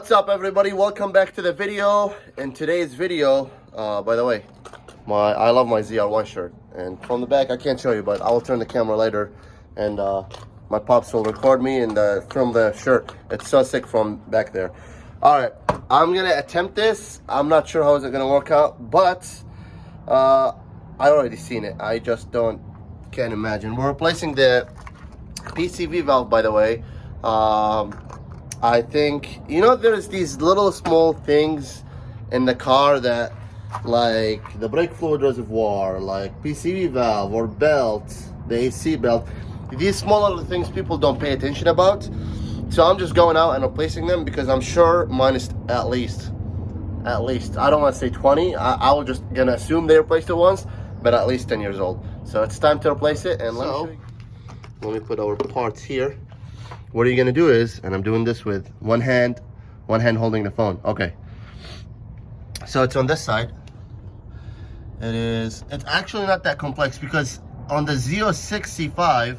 What's up, everybody? Welcome back to the video. In today's video, by the way, I love my ZR1 shirt, and from the back I can't show you, but I will turn the camera later, and my pops will record me and film the shirt. It's so sick from back there. All right, I'm gonna attempt this. I'm not sure how is it gonna work out, but I already seen it. I just can't imagine. We're replacing the PCV valve, by the way. I think, you know, there's these little small things in the car that, like the brake fluid reservoir, like PCV valve or belt, the AC belt. These small little things people don't pay attention about. So I'm just going out and replacing them because I'm sure mine is at least, I don't want to say 20. I was just gonna assume they replaced it once, but at least 10 years old. So it's time to replace it. And let me put our parts here. What are you gonna do is, and I'm doing this with one hand holding the phone. Okay. So it's on this side. It's actually not that complex because on the Z06 C5,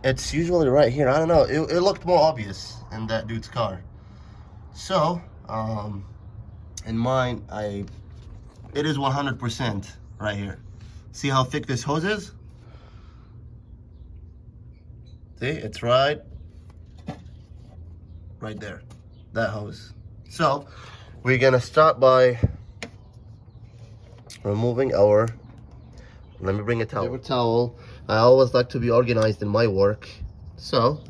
it's usually right here. I don't know. It looked more obvious in that dude's car. So, in mine, it is 100% right here. See how thick this hose is? See, it's right there, that hose. So we're gonna start by removing our, let me bring a towel. I always like to be organized in my work. So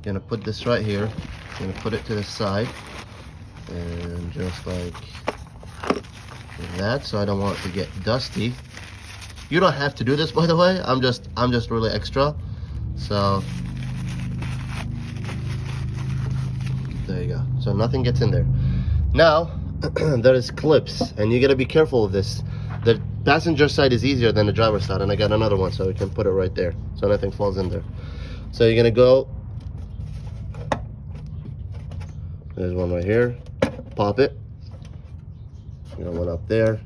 gonna put this right here, gonna put it to the side, and just like that, so I don't want it to get dusty. You don't have to do this, by the way. I'm just really extra. So there you go. So nothing gets in there. Now there is clips, and you gotta be careful of this. The passenger side is easier than the driver's side, and I got another one, so we can put it right there, so nothing falls in there. So you're gonna go. There's one right here. Pop it. You got one up there.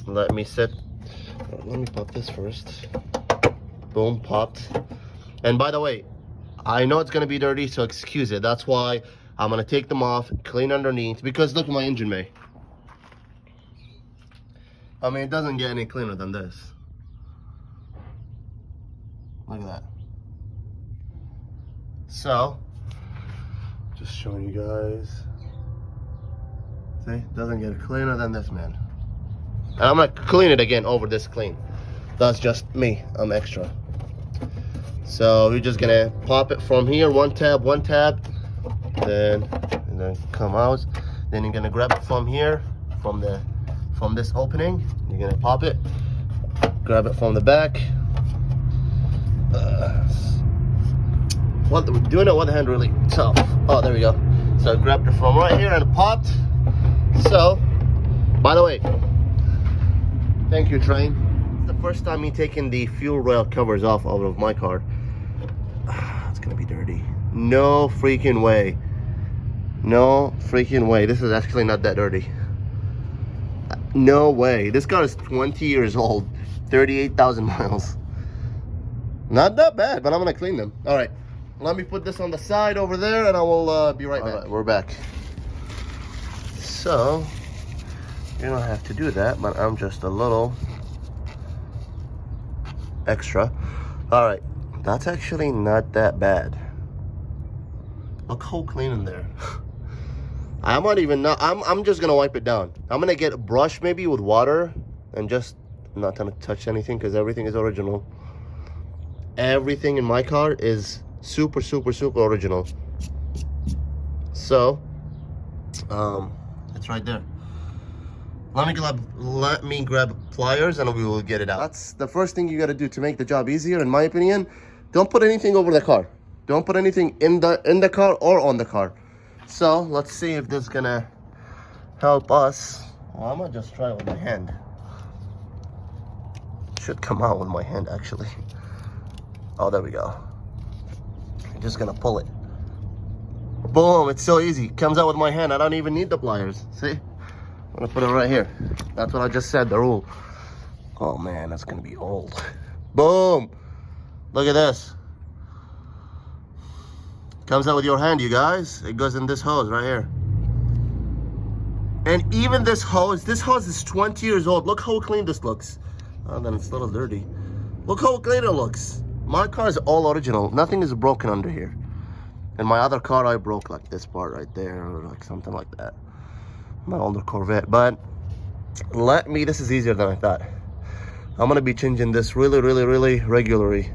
Let me sit. Let me pop this first. Boom, popped. And by the way, I know it's gonna be dirty, so excuse it. That's why I'm gonna take them off, clean underneath, because look at my engine bay. I mean, it doesn't get any cleaner than this. Look at that. So, just showing you guys. See, it doesn't get cleaner than this, man. And I'm gonna clean it again over this clean. That's just me, I'm extra. So we're just gonna pop it from here, one tab, and then come out. Then you're gonna grab it from here, from this opening. You're gonna pop it, grab it from the back. Doing it one hand really tough. Oh, there we go. So I grabbed it from right here and it popped. So, by the way, thank you, train. The first time me taking the fuel rail covers off out of my car. It's gonna be dirty. No freaking way. No freaking way. This is actually not that dirty. No way. This car is 20 years old, 38,000 miles. Not that bad, but I'm gonna clean them. All right, let me put this on the side over there, and I will be right back. All right, we're back. So you don't have to do that, but I'm just a little extra. All right, that's actually not that bad. Look how clean in there. I might even not, I'm just gonna wipe it down. I'm gonna get a brush maybe with water and just not gonna touch anything because everything is original. Everything in my car is super original. So it's right there. Let me grab pliers and we will get it out. That's the first thing you got to do to make the job easier, in my opinion. Don't put anything over the car. Don't put anything in the car or on the car. So let's see if this is gonna help us. Well, I'm gonna just try it with my hand. Should come out with my hand actually. Oh, there we go. I'm just gonna pull it. Boom! It's so easy. Comes out with my hand. I don't even need the pliers. See? I'm gonna put it right here. That's what I just said, the rule. Oh man, that's gonna be old. Boom! Look at this. Comes out with your hand, you guys. It goes in this hose right here. And even this hose is 20 years old. Look how clean this looks. Oh, then it's a little dirty. Look how clean it looks. My car is all original. Nothing is broken under here. And my other car, I broke like this part right there, or like something like that. My older Corvette. But this is easier than I thought. I'm gonna be changing this really regularly.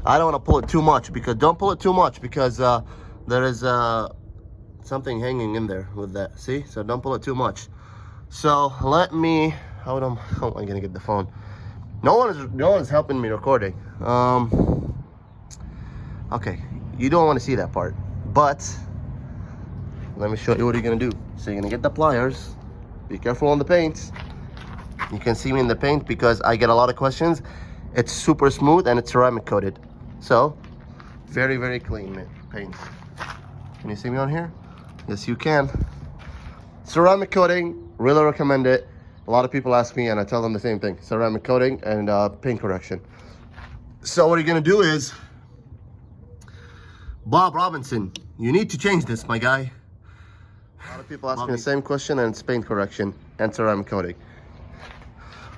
I don't want to pull it too much, because don't pull it too much, because there is something hanging in there with that. See? So don't pull it too much. So how am I gonna get the phone? No one is helping me recording. Okay, you don't want to see that part, but let me show you what you're gonna do. So you're gonna get the pliers. Be careful on the paint. You can see me in the paint because I get a lot of questions. It's super smooth and it's ceramic coated. So, very clean paint. Can you see me on here? Yes, you can. Ceramic coating, really recommend it. A lot of people ask me and I tell them the same thing. Ceramic coating and paint correction. So what you're gonna do is, Bob Robinson, you need to change this, my guy. A lot of people ask me the same question, and it's paint correction and ceramic coating.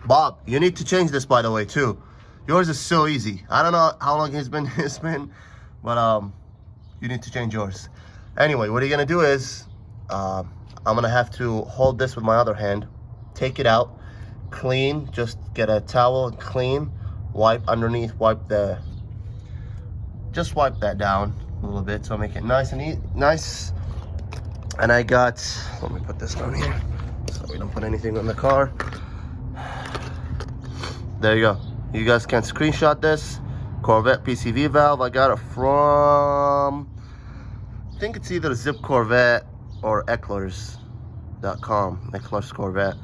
Bob, you need to change this, by the way, too. Yours is so easy. I don't know how long it's been, but you need to change yours. Anyway, what you're gonna do is, I'm gonna have to hold this with my other hand, take it out, clean, just get a towel and clean, wipe underneath, just wipe that down a little bit, so make it nice and nice. And I got, let me put this down here, so we don't put anything on the car. There you go. You guys can screenshot this. Corvette PCV valve. I got it from, I think it's either Zip Corvette or Ecklers.com. Ecklers Corvette.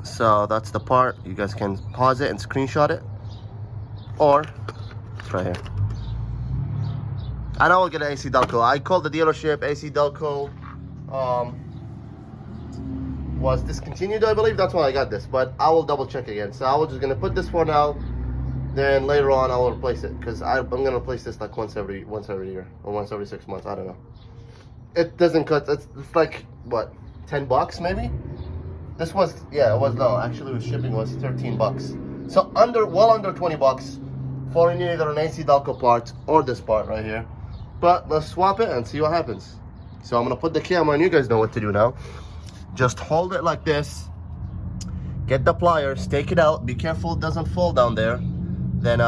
So that's the part. You guys can pause it and screenshot it. Or, it's right here. I know we'll get an AC Delco. I called the dealership. AC Delco was discontinued, I believe. That's why I got this, but I will double check again. So I was just gonna put this for now, then later on I will replace it, because I'm gonna replace this like once every year or once every 6 months. I don't know. It doesn't cut. It's like what, $10 maybe? This was, yeah, it was low. Actually, with shipping was $13. So well under $20 for either an AC Delco part or this part right here. But let's swap it and see what happens. So I'm gonna put the camera, and you guys know what to do now. Just hold it like this, get the pliers, take it out, be careful it doesn't fall down there. Then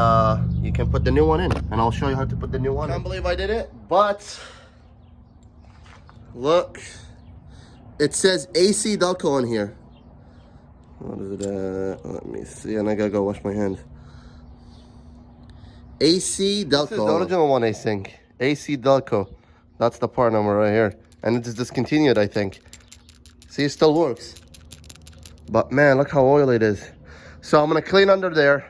you can put the new one in, and I'll show you how to put the new one in. I can't believe I did it, but look, it says AC Delco on here. What is it? Let me see, and I gotta go wash my hands. AC Delco. This is the original one, I think. AC Delco. That's the part number right here. And it is discontinued, I think. See, it still works. But man, look how oily it is. So I'm gonna clean under there,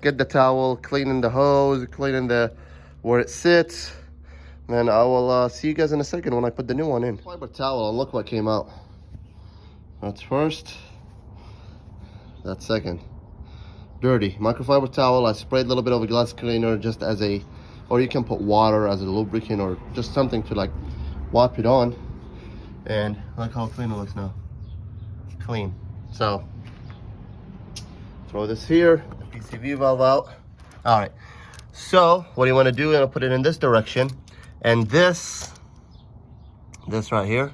get the towel, clean in the hose, clean in the where it sits. Then I will see you guys in a second when I put the new one in. Fiber towel, and look what came out. That's first. That's second. Dirty. Microfiber towel. I sprayed a little bit of a glass cleaner just as a, or you can put water as a lubricant or just something to like wipe it on. And look how clean it looks now. Clean. So throw this here, the PCV valve out. All right. So what do you want to do? You're gonna put it in this direction, and this right here,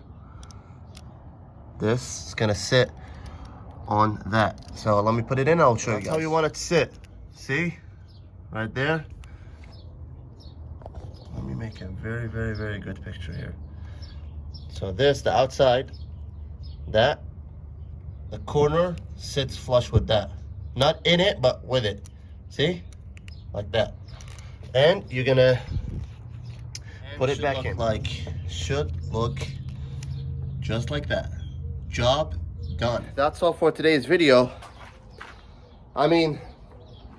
this is gonna sit on that. So let me put it in. I'll show you guys how you want it to sit. See, right there. Let me make a very good picture here. So this, the outside, that, the corner sits flush with that. Not in it, but with it. See? Like that. And you're gonna put it back in. Should look just like that. Job done. That's all for today's video. I mean,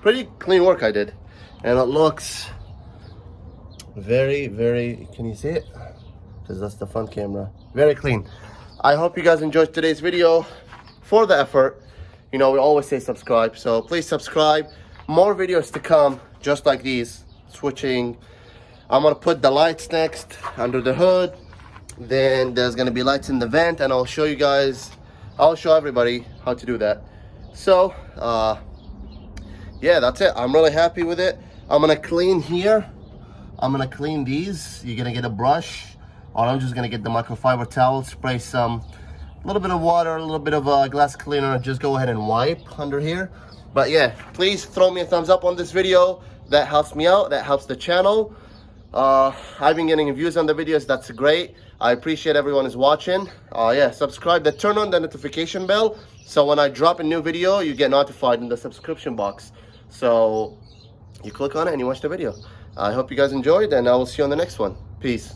pretty clean work I did. And it looks very, can you see it? Because that's the front camera. Very clean. I hope you guys enjoyed today's video. For the effort, you know, we always say subscribe, so please subscribe. More videos to come just like these, switching I'm gonna put the lights next under the hood. Then there's gonna be lights in the vent, and I'll show you guys, I'll show everybody how to do that. So yeah, that's it. I'm really happy with it. I'm gonna clean here. I'm gonna clean these. You're gonna get a brush, or I'm just gonna get the microfiber towel, spray some, a little bit of water, a little bit of glass cleaner, just go ahead and wipe under here. But yeah, please throw me a thumbs up on this video. That helps me out, that helps the channel. I've been getting views on the videos, that's great. I appreciate everyone is watching. Yeah, subscribe, turn on the notification bell, so when I drop a new video, you get notified in the subscription box. So you click on it and you watch the video. I hope you guys enjoyed, and I will see you on the next one. Peace.